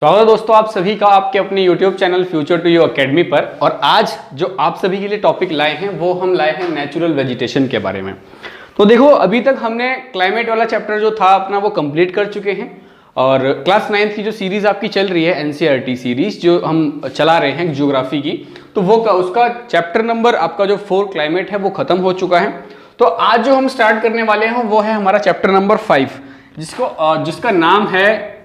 स्वागत है दोस्तों आप सभी का आपके अपने YouTube channel Future to You Academy पर। और आज जो आप सभी के लिए टॉपिक लाए हैं वो हम लाए हैं नेचुरल वेजिटेशन के बारे में। तो देखो अभी तक हमने क्लाइमेट वाला चैप्टर जो था अपना वो कंप्लीट कर चुके हैं और क्लास 9th की जो सीरीज आपकी चल रही है NCERT सीरीज जो हम चला रहे हैं ज्योग्राफी की, तो वो उसका चैप्टर नंबर आपका जो 4 क्लाइमेट है वो खत्म हो चुका है। तो आज जो हम स्टार्ट करने वाले हैं वो है हमारा चैप्टर नंबर 5 जिसका नाम है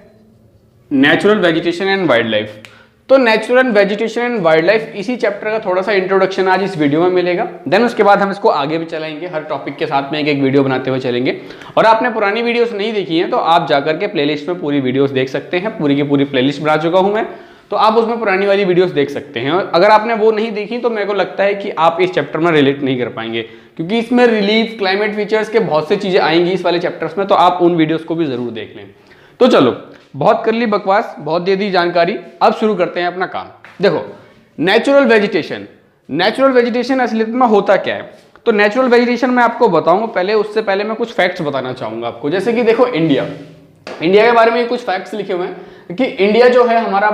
natural vegetation and wild life. तो natural vegetation and wild life इसी चैप्टर का थोड़ा सा इंट्रोडक्शन आज इस वीडियो में मिलेगा। देन उसके बाद हम इसको आगे भी चलाएंगे, हर टॉपिक के साथ में एक वीडियो बनाते हुए चलेंगे। और आपने पुरानी वीडियोस नहीं देखी हैं तो आप जाकर के प्लेलिस्ट में पूरी वीडियोस देख सकते हैं। पूरी की पूरी प्लेलिस्ट बना चुका हूं मैं, तो आप उसमें पुरानी वाली वीडियोस देख सकते हैं। और अगर आपने वो नहीं देखी तो मेरे को लगता है कि आप इस चैप्टर में रिलेट नहीं कर पाएंगे, क्योंकि इसमें रिलीफ, क्लाइमेट फीचर्स के बहुत सी चीजें आएंगी इस वाले चैप्टर्स में, तो आप उन वीडियोस को भी जरूर देख लें। तो चलो, बहुत कर ली बकवास, बहुत दे दी जानकारी, अब शुरू करते हैं अपना काम। देखो नेचुरल वेजिटेशन असलियत में होता क्या है। तो नेचुरल वेजिटेशन मैं आपको बताऊंगा, पहले उससे पहले मैं कुछ फैक्ट्स बताना चाहूंगा आपको। जैसे कि देखो इंडिया के बारे में कुछ फैक्ट्स लिखे हुए हैं कि इंडिया जो है हमारा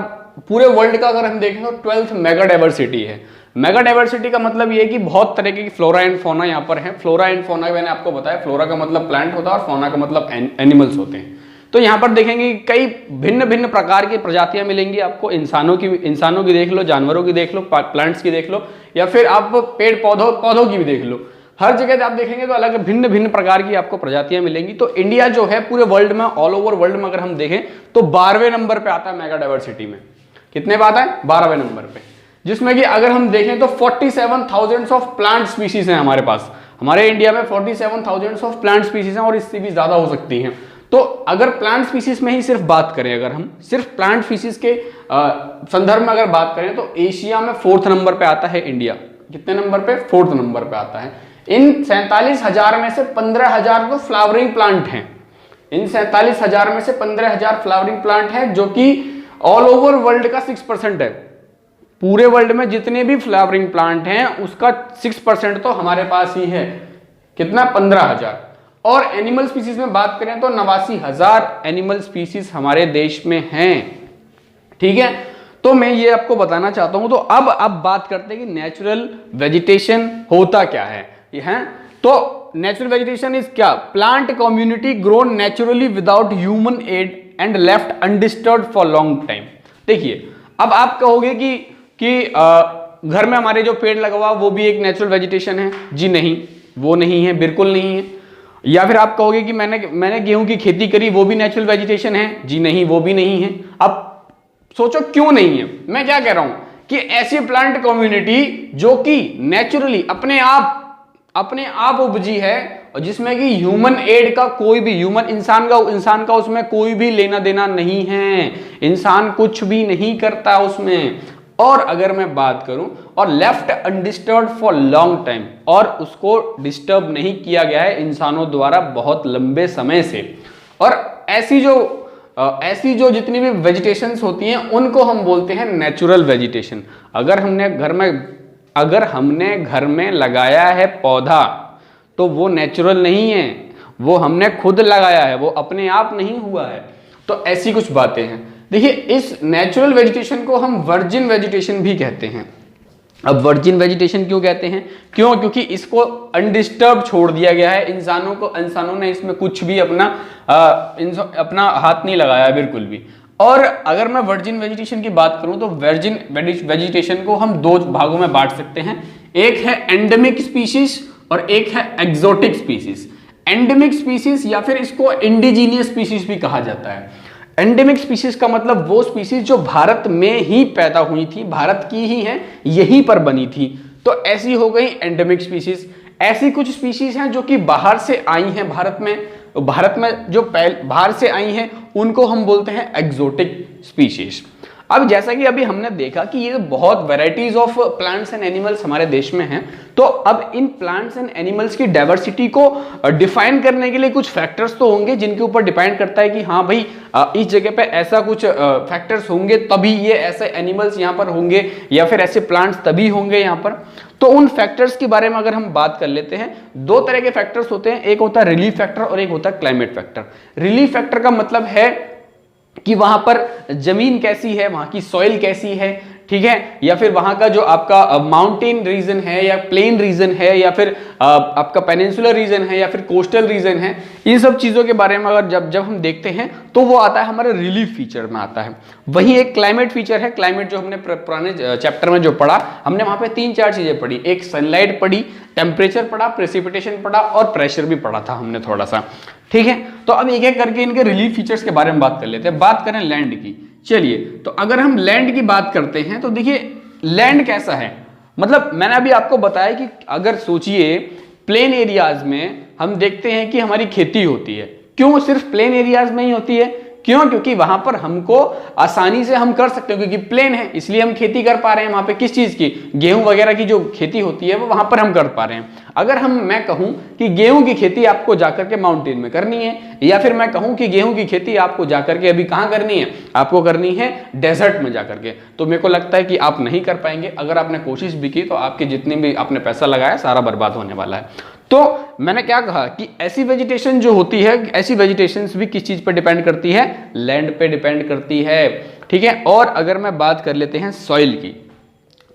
पूरे वर्ल्ड का अगर हम देखें तो 12th मेगा डाइवर्सिटी है। मेगा डाइवर्सिटी का मतलब ये है कि बहुत तरह की फ्लोरा एंड फोना यहाँ पर है। फ्लोरा एंड फोना मैंने आपको बताया, फ्लोरा का मतलब प्लांट होता है और फोना का मतलब एनिमल्स होते हैं। तो यहाँ पर देखेंगे कई भिन्न भिन्न प्रकार की प्रजातियां मिलेंगी आपको। इंसानों की देख लो, जानवरों की देख लो, प्लांट्स की देख लो, या फिर आप पेड़ पौधों की भी देख लो। हर जगह आप देखेंगे तो अलग भिन्न भिन्न प्रकार की आपको प्रजातियां मिलेंगी। तो इंडिया जो है पूरे वर्ल्ड में, ऑल ओवर वर्ल्ड में अगर हम देखें तो 12वें नंबर पे आता है मेगा डाइवर्सिटी में। कितने पे आता है? 12वें नंबर पे, जिसमें कि अगर हम देखें तो 47,000 ऑफ प्लांट स्पीसीज हैं हमारे पास। हमारे इंडिया में 47,000 ऑफ प्लांट स्पीसीज हैं और इससे भी ज्यादा हो सकती हैं। तो अगर प्लांट स्पीसीज में ही सिर्फ बात करें, अगर हम सिर्फ प्लांट स्पीसीज के संदर्भ में अगर बात करें तो एशिया में 4th नंबर पे आता है इंडिया। कितने नंबर पे? 4th नंबर पे आता है। इन 47,000 में से 15,000 तो फ्लावरिंग प्लांट हैं। इन 47,000 में से 15,000 फ्लावरिंग प्लांट है, जो कि ऑल ओवर वर्ल्ड का 6% है। पूरे वर्ल्ड में जितने भी फ्लावरिंग प्लांट हैं उसका 6% तो हमारे पास ही है। कितना? 15,000। और एनिमल स्पीसीज में बात करें तो 89,000 एनिमल स्पीसीज हमारे देश में हैं। ठीक है, तो मैं ये आपको बताना चाहता हूं। तो अब बात करते हैं कि नेचुरल वेजिटेशन होता क्या है। तो नेचुरल वेजिटेशन इज क्या? Plant community grown naturally without human aid and left undisturbed for long time. देखिए, अब आप कहोगे कि घर में हमारे जो पेड़ लगा हुआ वो भी एक नेचुरल वेजिटेशन है। जी नहीं, वो नहीं है, बिल्कुल नहीं है। या फिर आप कहोगे कि मैंने गेहूं की खेती करी, वो भी नेचुरल वेजिटेशन है। जी नहीं, वो भी नहीं है। अब सोचो क्यों नहीं है। मैं क्या कह रहा हूं कि ऐसी प्लांट कम्युनिटी जो कि नेचुरली अपने आप उपजी है और जिसमें कि ह्यूमन एड का कोई भी इंसान का उसमें कोई भी लेना देना नहीं है। इंसान कुछ भी नहीं करता उसमें। और अगर मैं बात करूं और left undisturbed for long time, और उसको डिस्टर्ब नहीं किया गया है इंसानों द्वारा बहुत लंबे समय से। और ऐसी जो जितनी भी वेजिटेशंस होती हैं उनको हम बोलते हैं नेचुरल वेजिटेशन। अगर हमने घर में लगाया है पौधा तो वो नेचुरल नहीं है, वो हमने खुद लगाया है, वो अपने आप नहीं हुआ है। तो ऐसी कुछ बातें हैं। देखिए, इस नेचुरल वेजिटेशन को हम वर्जिन वेजिटेशन भी कहते हैं। अब वर्जिन वेजिटेशन क्यों कहते हैं? क्योंकि इसको अनडिस्टर्ब छोड़ दिया गया है। इंसानों ने इसमें कुछ भी अपना हाथ नहीं लगाया बिल्कुल भी। और अगर मैं वर्जिन वेजिटेशन की बात करूं तो वर्जिन वेजिटेशन को हम 2 भागों में बांट सकते हैं। एक है एंडेमिक स्पीशीज और एक है एक्सोटिक स्पीशीज। एंडेमिक स्पीशीज या फिर इसको इंडिजीनियस स्पीशीज भी कहा जाता है। एंडेमिक स्पीशीज का मतलब वो स्पीशीज जो भारत में ही पैदा हुई थी, भारत की ही है, यहीं पर बनी थी। तो ऐसी हो गई एंडेमिक स्पीशीज। ऐसी कुछ स्पीशीज हैं जो कि बाहर से आई हैं भारत में जो बाहर से आई हैं उनको हम बोलते हैं एक्सोटिक स्पीशीज। अब जैसा कि अभी हमने देखा कि ये बहुत varieties of plants and animals हमारे देश में हैं, तो अब इन प्लांट्स एंड एनिमल्स की डाइवर्सिटी को डिफाइन करने के लिए कुछ फैक्टर्स तो होंगे जिनके ऊपर डिपेंड करता है कि हाँ भाई इस जगह पे ऐसा कुछ फैक्टर्स होंगे तभी ये ऐसे एनिमल्स यहाँ पर होंगे या फिर ऐसे प्लांट्स तभी होंगे यहाँ पर। तो उन फैक्टर्स के बारे में अगर हम बात कर लेते हैं, 2 तरह के फैक्टर्स होते हैं। एक होता है रिलीफ फैक्टर और एक होता है क्लाइमेट फैक्टर। रिलीफ फैक्टर का मतलब है कि वहां पर जमीन कैसी है, वहां की सॉइल कैसी है, ठीक है, या फिर वहां का जो आपका माउंटेन रीजन है या प्लेन रीजन है या फिर आपका पेनिनसुलर रीजन है या फिर कोस्टल रीजन है, इन सब चीजों के बारे में अगर जब हम देखते हैं तो वो आता है हमारे रिलीफ फीचर में आता है। वही एक क्लाइमेट फीचर है। क्लाइमेट जो हमने पुराने चैप्टर में जो पढ़ा, हमने वहां पे 3-4 चीजें पढ़ी, एक सनलाइट पढ़ी, टेम्परेचर पढ़ा, प्रेसिपिटेशन पढ़ा और प्रेशर भी पढ़ा था हमने थोड़ा सा, ठीक है। तो अब एक एक करके इनके रिलीफ फीचर्स के बारे में बात कर लेते हैं। बात करें लैंड की, चलिए, तो अगर हम लैंड की बात करते हैं तो देखिए लैंड कैसा है, मतलब मैंने अभी आपको बताया कि अगर सोचिए प्लेन एरियाज में हम देखते हैं कि हमारी खेती होती है। क्यों सिर्फ प्लेन एरियाज में ही होती है? क्यों? क्योंकि वहां पर हमको आसानी से हम कर सकते हैं, क्योंकि प्लेन है इसलिए हम खेती कर पा रहे हैं। वहां पे किस चीज की, गेहूं वगैरह की जो खेती होती है वो वहां पर हम कर पा रहे हैं। अगर मैं कहूं कि गेहूं की खेती आपको जाकर के माउंटेन में करनी है, या फिर मैं कहूं कि गेहूं की खेती आपको जाकर के अभी कहां करनी है, आपको करनी है डेजर्ट में जाकर के, तो मेरे को लगता है कि आप नहीं कर पाएंगे। अगर आपने कोशिश भी की तो आपके जितने भी आपने पैसा लगाया सारा बर्बाद होने वाला है। तो मैंने क्या कहा कि ऐसी वेजिटेशन जो होती है, ऐसी वेजिटेशंस भी किस चीज पर डिपेंड करती है, लैंड पे डिपेंड करती है, ठीक है। और अगर मैं बात कर लेते हैं सॉइल की,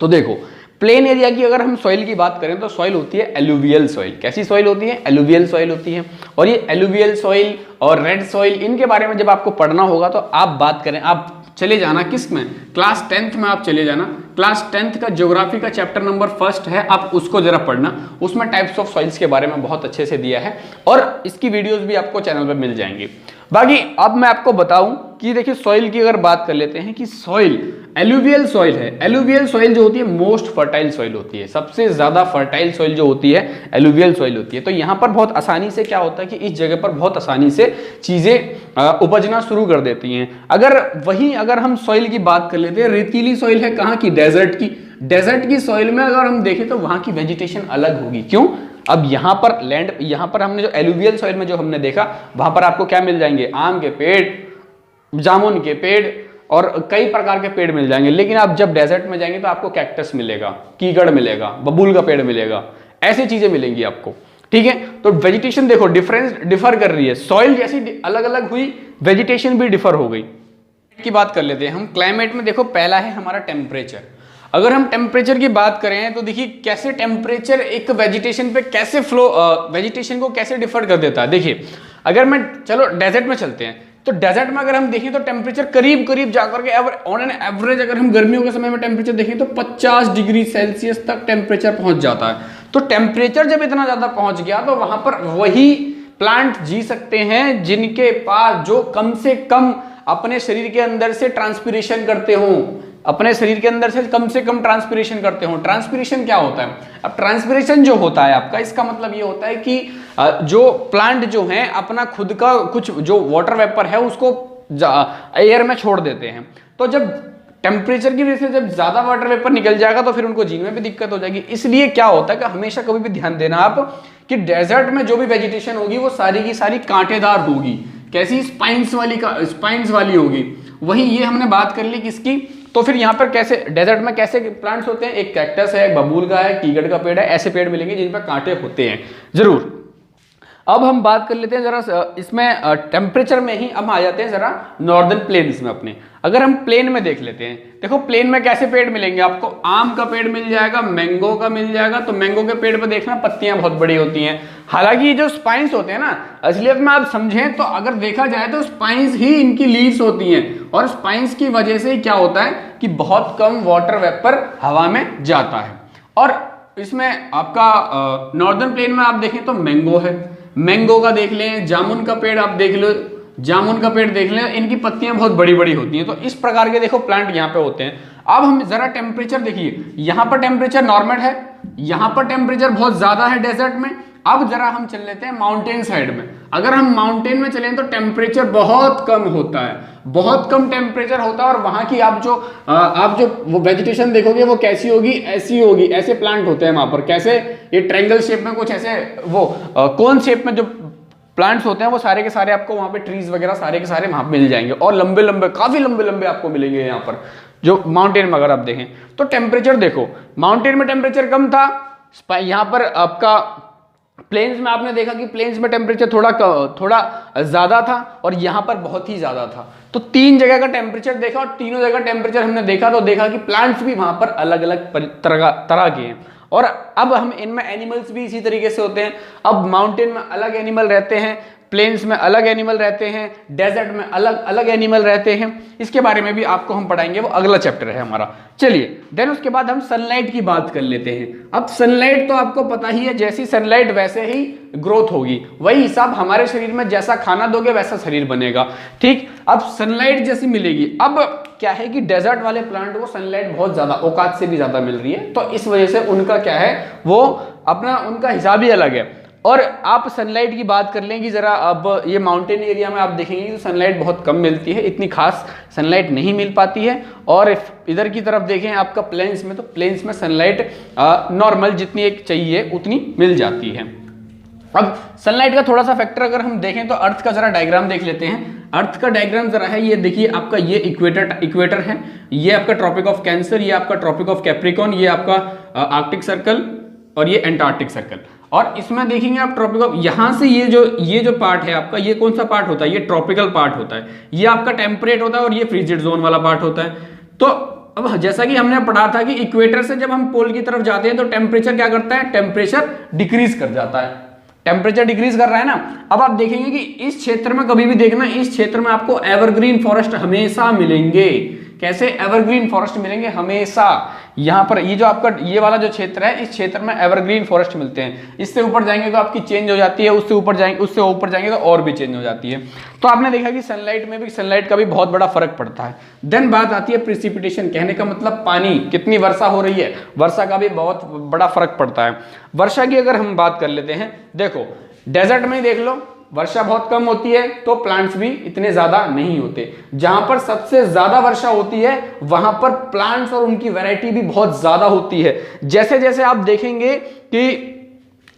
तो देखो प्लेन एरिया की अगर हम सॉइल की बात करें तो सॉइल होती है एलुवियल सॉइल। कैसी सॉइल होती है? एलुवियल सॉइल होती है। और ये एलुवियल सॉइल और रेड सॉइल, इनके बारे में जब आपको पढ़ना होगा तो आप बात करें, आप चले जाना किस में, क्लास 10th में आप चले जाना। क्लास 10th का ज्योग्राफी का चैप्टर नंबर 1 है, आप उसको जरा पढ़ना। उसमें टाइप्स ऑफ सॉइल्स के बारे में बहुत अच्छे से दिया है और इसकी वीडियोस भी आपको चैनल पे मिल जाएंगी। बाकी अब मैं आपको बताऊं कि देखिए सॉइल की अगर बात कर लेते हैं कि सॉइल एलुवियल सॉइल है। एलुवियल सॉइल जो होती है मोस्ट फर्टाइल सॉइल होती है, सबसे ज्यादा फर्टाइल सॉइल जो होती है एलुवियल सॉइल होती है। तो यहाँ पर बहुत आसानी से क्या होता है कि इस जगह पर बहुत आसानी से चीजें उपजना शुरू कर देती हैं। अगर हम सॉइल की बात कर लेते हैं, रेतीली सॉइल है कहाँ की, डेजर्ट की। डेजर्ट की सॉइल में अगर हम देखें तो वहां की वेजिटेशन अलग होगी। क्यों? अब यहाँ पर लैंड, यहाँ पर हमने जो एलुवियल सॉइल में जो हमने देखा, वहां पर आपको क्या मिल जाएंगे, आम के पेड़, जामुन के पेड़ और कई प्रकार के पेड़ मिल जाएंगे। लेकिन आप जब डेजर्ट में जाएंगे तो आपको कैक्टस मिलेगा, कीगड़ मिलेगा, बबूल का पेड़ मिलेगा, ऐसी चीजें मिलेंगी आपको, ठीक है। तो वेजिटेशन देखो डिफर कर रही है, सॉइल जैसी अलग अलग हुई, वेजिटेशन भी डिफर हो गई। की बात कर लेते हैं हम क्लाइमेट में। देखो पहला है हमारा टेम्परेचर। अगर हम टेम्परेचर की बात करें तो देखिए कैसे टेम्परेचर एक वेजिटेशन पे कैसे वेजिटेशन को कैसे डिफर कर देता है। देखिए अगर मैं, चलो डेजर्ट में चलते हैं, तो डेजर्ट में अगर हम देखें तो टेम्परेचर करीब करीब जाकर के ऑन एन एवरेज अगर हम गर्मियों के समय में टेम्परेचर देखें तो 50 डिग्री सेल्सियस तक टेम्परेचर पहुंच जाता है। तो टेम्परेचर जब इतना ज्यादा पहुंच गया तो वहां पर वही प्लांट जी सकते हैं जिनके पास जो कम से कम अपने शरीर के अंदर से ट्रांसपिरेशन करते हो, अपने शरीर के अंदर से कम ट्रांसपिरेशन करते हो। ट्रांसपिरेशन क्या होता है? अब ट्रांसपिरेशन जो होता है आपका, इसका मतलब ये होता है कि जो प्लांट जो है अपना खुद का कुछ जो वाटर वेपर है उसको एयर में छोड़ देते हैं। तो जब टेम्परेचर की वजह से जब ज्यादा वाटर वेपर निकल जाएगा तो फिर उनको जीने में भी दिक्कत हो जाएगी। इसलिए क्या होता है कि हमेशा कभी भी ध्यान देना आप कि डेजर्ट में जो भी वेजिटेशन होगी वो सारी की सारी कांटेदार होगी। कैसी? स्पाइन्स वाली होगी। वही ये हमने बात कर ली किसकी, तो फिर यहाँ पर कैसे डेजर्ट में कैसे प्लांट्स होते हैं, एक कैक्टस है, एक बबूल का है, कीगड़ का पेड़ है, ऐसे पेड़ मिलेंगे जिन पर कांटे होते हैं जरूर। अब हम बात कर लेते हैं जरा इसमें टेम्परेचर में ही हम आ जाते हैं जरा नॉर्दर्न प्लेन्स में अपने। अगर हम प्लेन में देख लेते हैं, देखो प्लेन में कैसे पेड़ मिलेंगे आपको, आम का पेड़ मिल जाएगा, मैंगो का मिल जाएगा। तो मैंगो के पेड़ पर देखना पत्तियां बहुत बड़ी होती हैं। हालांकि जो स्पाइन्स होते हैं ना, असलियत में आप समझें तो अगर देखा जाए तो स्पाइन्स ही इनकी लीव्स होती हैं और स्पाइन्स की वजह से क्या होता है कि बहुत कम वाटर वेपर हवा में जाता है। और इसमें आपका नॉर्दर्न प्लेन में आप देखें तो मैंगो है, मैंगो का देख लें, जामुन का पेड़ आप देख लो, जामुन का पेड़ देख लें, इनकी पत्तियां बहुत बड़ी बड़ी होती हैं। तो इस प्रकार के देखो प्लांट यहाँ पे होते हैं। अब हम जरा टेम्परेचर देखिए, यहाँ पर टेम्परेचर नॉर्मल है, यहाँ पर टेम्परेचर बहुत ज्यादा है डेजर्ट में। अब जरा हम चल लेते हैं माउंटेन साइड में। अगर हम माउंटेन में चलें तो टेम्परेचर बहुत कम होता है, बहुत कम टेम्परेचर होता है। और वहां की आप जो वो वेजिटेशन देखोगे वो कैसी होगी, ऐसी होगी। ऐसे प्लांट होते हैं वहां पर, कैसे, ये ट्रायंगल शेप में कुछ ऐसे वो कोन शेप में जो प्लांट्स होते हैं वो सारे के सारे आपको वहां पे ट्रीज वगैरह सारे के सारे वहां पे मिल जाएंगे। और लंबे लंबे, काफी लंबे लंबे आपको मिलेंगे यहाँ पर जो माउंटेन में अगर आप देखें तो। टेम्परेचर देखो, माउंटेन में टेम्परेचर कम था, यहाँ पर आपका प्लेन्स में आपने देखा कि प्लेन्स में टेम्परेचर थोड़ा ज्यादा था और यहाँ पर बहुत ही ज्यादा था। तो तीन जगह का टेम्परेचर देखा और तीनों जगह टेम्परेचर हमने देखा तो देखा कि प्लांट्स भी वहां पर अलग अलग तरह के हैं। और अब हम इनमें एनिमल्स भी इसी तरीके से होते हैं। अब माउंटेन में अलग एनिमल रहते हैं, प्लेन्स में अलग एनिमल रहते हैं, डेजर्ट में अलग अलग एनिमल रहते हैं। इसके बारे में भी आपको हम पढ़ाएंगे, वो अगला चैप्टर है हमारा। चलिए देन उसके बाद हम सनलाइट की बात कर लेते हैं। अब सनलाइट तो आपको पता ही है, जैसी सनलाइट वैसे ही ग्रोथ होगी, वही हिसाब हमारे शरीर में जैसा खाना दोगे वैसा शरीर बनेगा। ठीक, अब सनलाइट जैसी मिलेगी। अब क्या है कि डेजर्ट वाले प्लांट को सनलाइट बहुत ज्यादा, औकात से भी ज्यादा मिल रही है, तो इस वजह से उनका क्या है, वो अपना उनका हिसाब ही अलग है। और आप सनलाइट की बात कर लेंगे जरा, अब ये माउंटेन एरिया में आप देखेंगे तो सनलाइट बहुत कम मिलती है, इतनी खास सनलाइट नहीं मिल पाती है। और इधर की तरफ देखें आपका प्लेन्स में, तो प्लेन्स में सनलाइट नॉर्मल जितनी एक चाहिए उतनी मिल जाती है। अब सनलाइट का थोड़ा सा फैक्टर अगर हम देखें तो अर्थ का जरा डायग्राम देख लेते हैं। अर्थ का डायग्राम जरा है, ये देखिए आपका, ये इक्वेटर है, ये आपका ट्रॉपिक ऑफ कैंसर, ये आपका ट्रॉपिक ऑफ कैप्रिकॉन, ये आपका आर्कटिक सर्कल और ये एंटार्क्टिक सर्कल। और इसमें देखेंगे आप ट्रॉपिक ऑफ, यहां से ये जो पार्ट है आपका, ये कौन सा पार्ट होता है, ये ट्रॉपिकल पार्ट होता है, ये आपका टेम्परेट होता है और ये फ्रीजिड जोन वाला पार्ट होता है। तो अब जैसा कि हमने पढ़ा था कि इक्वेटर से जब हम पोल की तरफ जाते हैं तो टेम्परेचर क्या करता है, टेम्परेचर डिक्रीज कर जाता है, टेम्परेचर डिक्रीज कर रहा है ना। अब आप देखेंगे कि इस क्षेत्र में कभी भी देखना, इस क्षेत्र में आपको एवरग्रीन फॉरेस्ट हमेशा मिलेंगे। कैसे एवरग्रीन फॉरेस्ट मिलेंगे हमेशा, यहाँ पर ये जो आपका ये वाला जो क्षेत्र है, इस क्षेत्र में एवरग्रीन फॉरेस्ट मिलते हैं। इससे ऊपर जाएंगे तो आपकी चेंज हो जाती है, उससे ऊपर जाएंगे तो और भी चेंज हो जाती है। तो आपने देखा कि सनलाइट का भी बहुत बड़ा फर्क पड़ता है। देन बात आती है प्रिसिपिटेशन, कहने का मतलब पानी, कितनी वर्षा हो रही है, वर्षा का भी बहुत बड़ा फर्क पड़ता है। वर्षा की अगर हम बात कर लेते हैं, देखो डेजर्ट में ही देख लो, वर्षा बहुत कम होती है तो प्लांट्स भी इतने ज्यादा नहीं होते। जहां पर सबसे ज्यादा वर्षा होती है वहां पर प्लांट्स और उनकी वैरायटी भी बहुत ज्यादा होती है। जैसे जैसे आप देखेंगे कि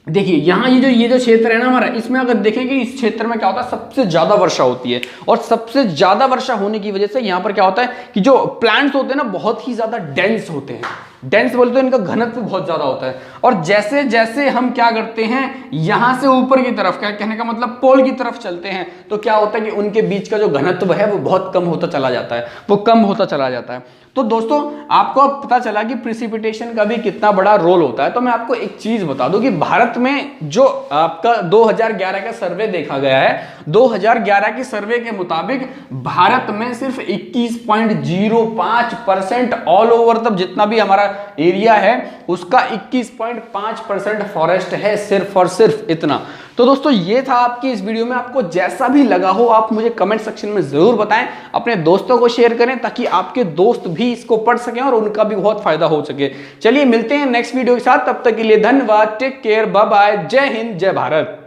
देखिए यहाँ ये जो क्षेत्र है ना हमारा, इसमें अगर देखें कि इस क्षेत्र में क्या होता है, सबसे ज्यादा वर्षा होती है। और सबसे ज्यादा वर्षा होने की वजह से यहाँ पर क्या होता है कि जो प्लांट्स होते हैं ना बहुत ही ज्यादा डेंस होते हैं। डेंस बोलते हैं, इनका घनत्व बहुत ज्यादा होता है। और जैसे जैसे हम क्या करते हैं, यहां से ऊपर की तरफ, क्या कहने का मतलब पोल की तरफ चलते हैं, तो क्या होता है कि उनके बीच का जो घनत्व है वो बहुत कम होता चला जाता है, वो कम होता चला जाता है। तो दोस्तों आपको अब पता चला कि प्रिसिपिटेशन का भी कितना बड़ा रोल होता है। तो मैं आपको एक चीज बता दूं कि भारत में जो आपका 2011 का सर्वे देखा गया है, 2011 के सर्वे के मुताबिक भारत में सिर्फ 21.05% ऑल ओवर, तब जितना भी हमारा एरिया है उसका 21.5% फॉरेस्ट है, सिर्फ और सिर्फ इतना। तो दोस्तों ये था आपकी इस वीडियो में, आपको जैसा भी लगा हो आप मुझे कमेंट सेक्शन में जरूर बताएं, अपने दोस्तों को शेयर करें ताकि आपके दोस्त भी इसको पढ़ सकें और उनका भी बहुत फायदा हो सके। चलिए मिलते हैं नेक्स्ट वीडियो के साथ, तब तक के लिए धन्यवाद, टेक केयर, बाय बाय, जय हिंद, जय भारत।